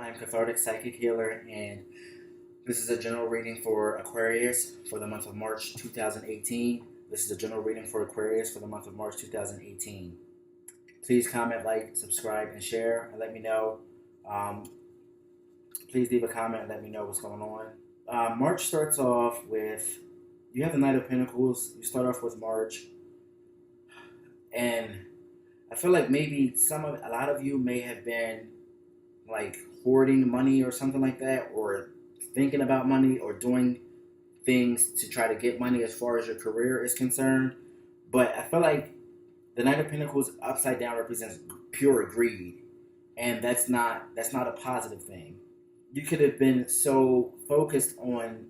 I'm Cathartic Psychic Healer, and this is a general reading for Aquarius for the month of March 2018. This is a general reading for Aquarius for the month of March 2018. Please comment, like, subscribe, and share, and let me know. Please leave a comment and let me know what's going on. March starts off with, you have the Knight of Pentacles. You start off with March, and I feel like maybe a lot of you may have been like hoarding money or something like that, or thinking about money, or doing things to try to get money as far as your career is concerned. But I feel like the Knight of Pentacles upside down represents pure greed, and that's not a positive thing. You could have been so focused on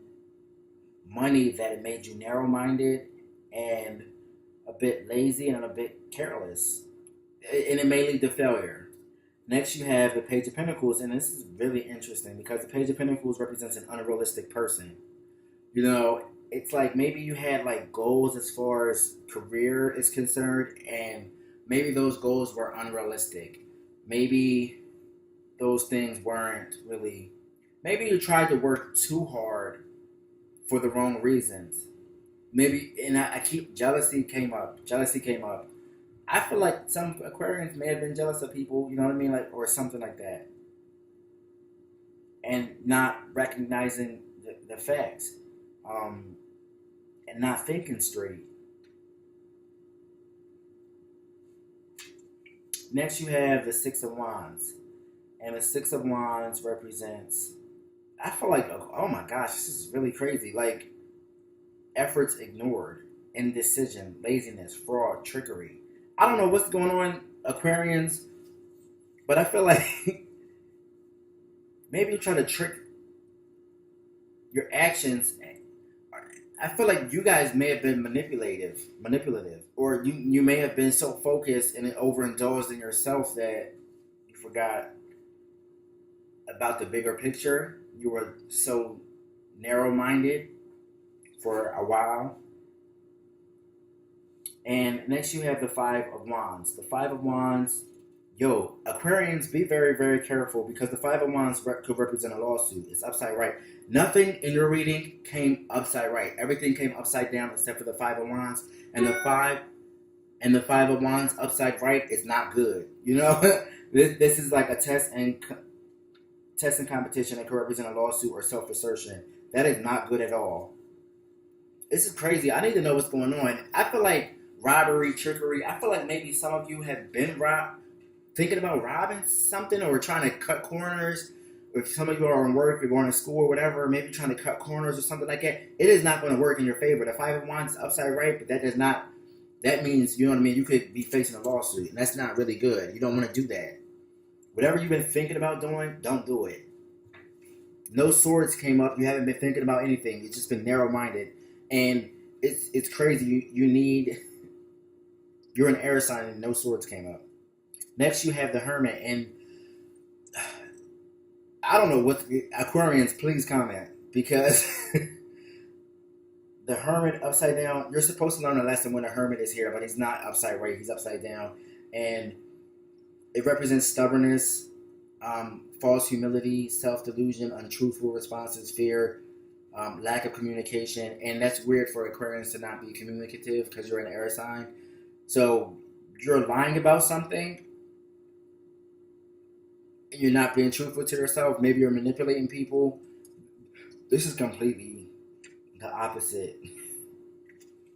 money that it made you narrow-minded and a bit lazy and a bit careless, and it may lead to failure. Next, you have the Page of Pentacles, and this is really interesting because the Page of Pentacles represents an unrealistic person. You know, it's like maybe you had like goals as far as career is concerned, and maybe those goals were unrealistic. Maybe those things weren't really. Maybe you tried to work too hard for the wrong reasons. Maybe, and I keep jealousy came up. Jealousy came up. I feel like some Aquarians may have been jealous of people, you know what I mean, like, or something like that, and not recognizing the facts, and not thinking straight. Next, you have the Six of Wands, and the Six of Wands represents. I feel like, oh my gosh, this is really crazy. Like, efforts ignored, indecision, laziness, fraud, trickery. I don't know what's going on, Aquarians, but I feel like maybe you try to trick your actions. I feel like you guys may have been manipulative, or you may have been so focused and overindulged in yourself that you forgot about the bigger picture. You were so narrow-minded for a while. And next you have the Five of Wands. The Five of Wands, Aquarians, be very, very careful, because the Five of Wands could represent a lawsuit. It's upside right. Nothing in your reading came upside right. Everything came upside down except for the Five of Wands. And the Five of Wands upside right is not good. You know, this is like a test and competition that could represent a lawsuit or self-assertion. That is not good at all. This is crazy. I need to know what's going on. I feel like robbery, trickery. I feel like maybe some of you have been thinking about robbing something, or trying to cut corners. If some of you are in work, you're going to school or whatever, maybe trying to cut corners or something like that, it is not going to work in your favor. The Five of Wands is upside right, but that means, you know what I mean, you could be facing a lawsuit, and that's not really good. You don't want to do that. Whatever you've been thinking about doing, don't do it. No swords came up. You haven't been thinking about anything. You've just been narrow-minded. And it's crazy. You're an air sign, and no swords came up. Next, you have the Hermit, and I don't know what Aquarians, please comment, because the Hermit upside down. You're supposed to learn a lesson when a Hermit is here, but he's not upside right. He's upside down, and it represents stubbornness, false humility, self-delusion, untruthful responses, fear. Lack of communication, and that's weird for Aquarians to not be communicative because you're an air sign. So you're lying about something, you're not being truthful to yourself. Maybe you're manipulating people. This is completely the opposite.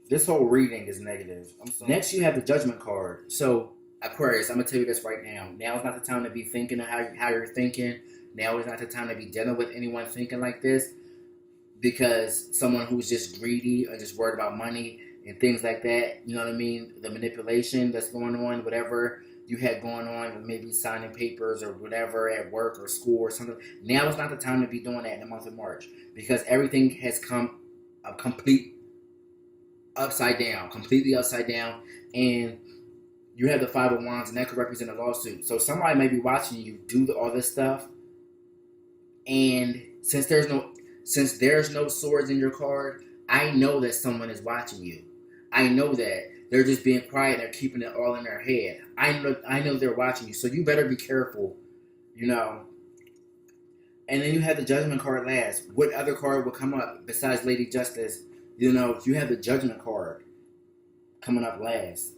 This whole reading is negative. Next, you have the Judgment card. So Aquarius, I'm gonna tell you this right now. Now is not the time to be thinking of how you're thinking. Now is not the time to be dealing with anyone thinking like this, because someone who's just greedy or just worried about money and things like that, you know what I mean? The manipulation that's going on, whatever you had going on, maybe signing papers or whatever at work or school or something. Now is not the time to be doing that in the month of March, because everything has come a completely upside down, and you have the Five of Wands, and that could represent a lawsuit. So somebody may be watching you do all this stuff, and since there's no swords in your card, I know that someone is watching you. I know that they're just being quiet. They're keeping it all in their head. I know they're watching you. So you better be careful, you know, And then you have the Judgment card last. What other card would come up besides Lady Justice? You know, you have the Judgment card coming up last.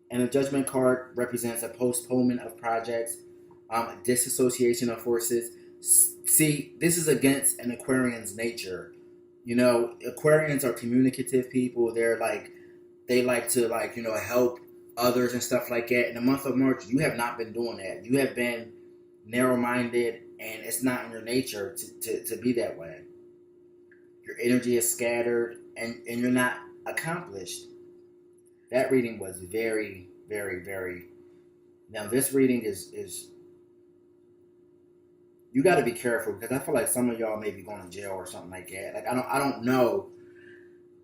And the Judgment card represents a postponement of projects, disassociation of forces. See, this is against an Aquarian's nature. You know, Aquarians are communicative people. They like to help others and stuff like that. In the month of March, you have not been doing that. You have been narrow-minded, and it's not in your nature to be that way. Your energy is scattered, and you're not accomplished. That reading was very, very, very. Now this reading is you got to be careful, because I feel like some of y'all may be going to jail or something like that. Like I don't know.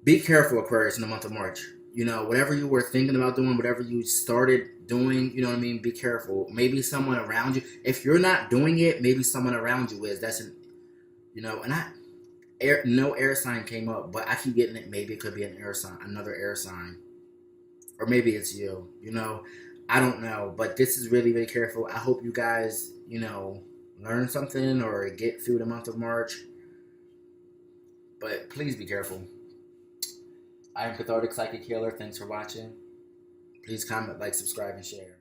Be careful, Aquarius, in the month of March. You know, whatever you were thinking about doing, whatever you started doing, you know what I mean? Be careful. Maybe someone around you, if you're not doing it, maybe someone around you is. No air sign came up, but I keep getting it. Maybe it could be an air sign, another air sign. Or maybe it's you, you know. I don't know. But this is really, really careful. I hope you guys, learn something or get through the month of March. But please be careful. I am Cathartic Psychic Healer. Thanks for watching. Please comment, like, subscribe, and share.